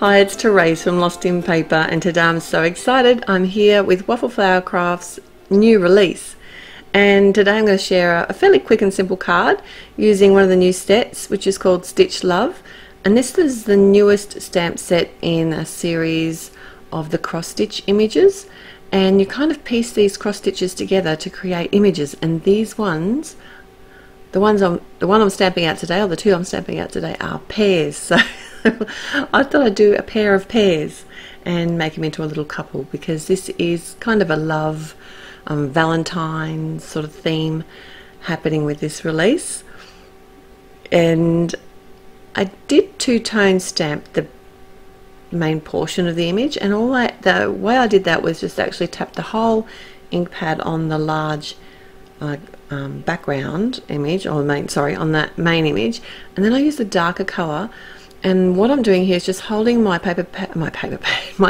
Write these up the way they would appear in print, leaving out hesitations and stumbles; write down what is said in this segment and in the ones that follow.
Hi, it's Therese from Lostinpaper, and today I'm so excited. I'm here with Waffle Flower Craft's new release, and today I'm going to share a fairly quick and simple card using one of the new sets, which is called Stitch Love. And this is the newest stamp set in a series of the cross stitch images, and you kind of piece these cross stitches together to create images. And these ones, the one I'm stamping out today, or the two I'm stamping out today, are pairs. So I thought I'd do a pair of pairs and make them into a little couple, because this is kind of a love Valentine's sort of theme happening with this release. And I did two-tone stamp the main portion of the image, and the way I did that was just actually tap the whole ink pad on the large background image, or on that main image, and then I used the darker color. And what I'm doing here is just holding my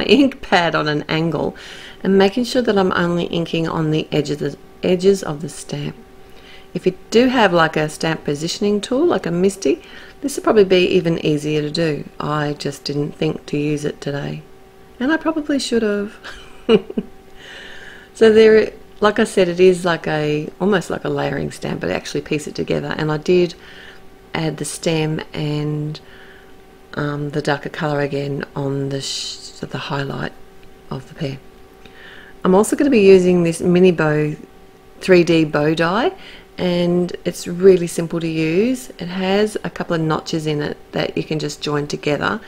ink pad on an angle and making sure that I'm only inking on the edges of the stamp. If you do have like a stamp positioning tool, like a MISTI, this would probably be even easier to do. I just didn't think to use it today, and I probably should have. So there, like I said, it is like almost like a layering stamp, but I actually piece it together. And I did add the stem and the darker colour again on the highlight of the pair. I'm also going to be using this mini bow 3D bow die, and it's really simple to use. It has a couple of notches in it that you can just join together,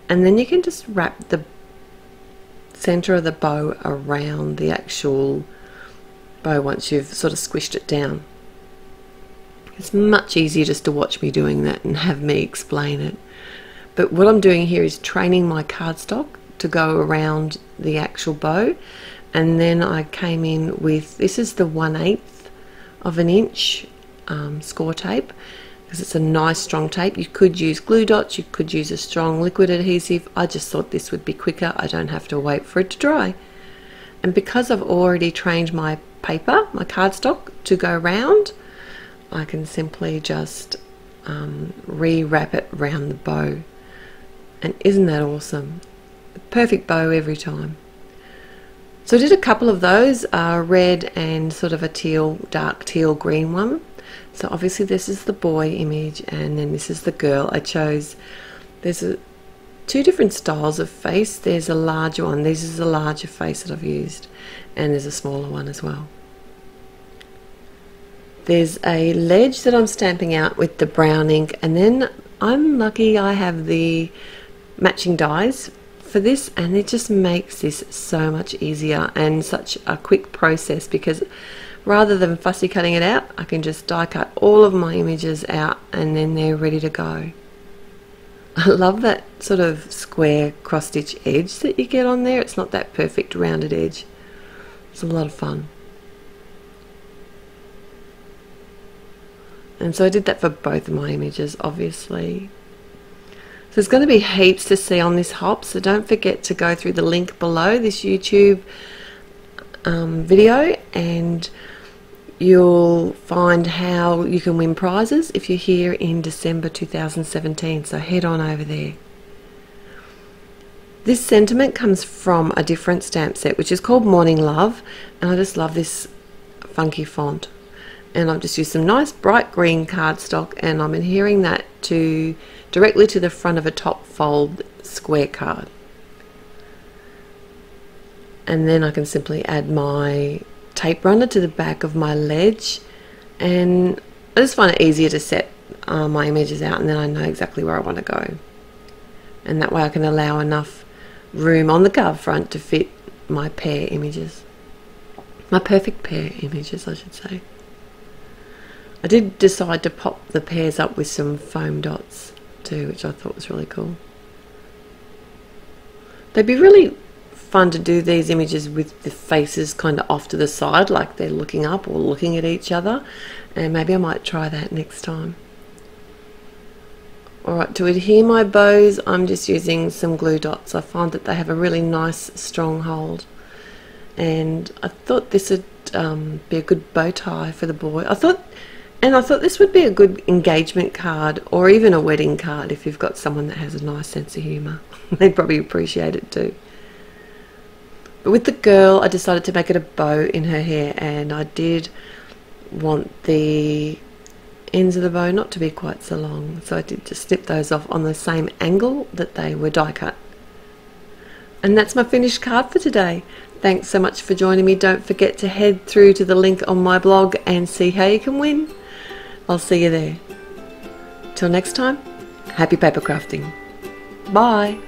and then you can just wrap the centre of the bow around the actual bow once you've sort of squished it down. It's much easier just to watch me doing that and have me explain it. But what I'm doing here is training my cardstock to go around the actual bow, and then I came in with, this is the 1/8 of an inch score tape, because it's a nice strong tape. You could use glue dots, you could use a strong liquid adhesive. I just thought this would be quicker. I don't have to wait for it to dry. And because I've already trained my paper, my cardstock, to go round, I can simply just re-wrap it around the bow. And isn't that awesome? The perfect bow every time. So I did a couple of those, red and sort of a teal, dark teal green one. So obviously this is the boy image, and then this is the girl. I chose, there's two different styles of face. There's a larger one. This is the larger face that I've used, and there's a smaller one as well. There's a ledge that I'm stamping out with the brown ink, and then I'm lucky I have the matching dies for this, and it just makes this so much easier and such a quick process, because rather than fussy cutting it out, I can just die cut all of my images out and then they're ready to go. I love that sort of square cross stitch edge that you get on there. It's not that perfect rounded edge. It's a lot of fun. And so I did that for both of my images, obviously. So there's going to be heaps to see on this hop, so don't forget to go through the link below this YouTube video, and you'll find how you can win prizes if you're here in December 2017, so head on over there. This sentiment comes from a different stamp set, which is called Morning Love, and I just love this funky font. And I've just used some nice bright green cardstock, and I'm adhering that directly to the front of a top fold square card. And then I can simply add my tape runner to the back of my ledge, and I just find it easier to set my images out, and then I know exactly where I want to go. And that way I can allow enough room on the card front to fit my pair images. My perfect pair images, I should say. I did decide to pop the pairs up with some foam dots too, which I thought was really cool. They'd be really fun to do these images with the faces kind of off to the side, like they're looking up or looking at each other, and maybe I might try that next time. Alright, to adhere my bows, I'm just using some glue dots. I find that they have a really nice strong hold, and I thought this would be a good bow tie for the boy. I thought And I thought this would be a good engagement card or even a wedding card if you've got someone that has a nice sense of humour. They'd probably appreciate it too. But with the girl, I decided to make it a bow in her hair, and I did want the ends of the bow not to be quite so long, so I did just snip those off on the same angle that they were die cut. And that's my finished card for today. Thanks so much for joining me. Don't forget to head through to the link on my blog and see how you can win. I'll see you there. Till next time, happy paper crafting. Bye.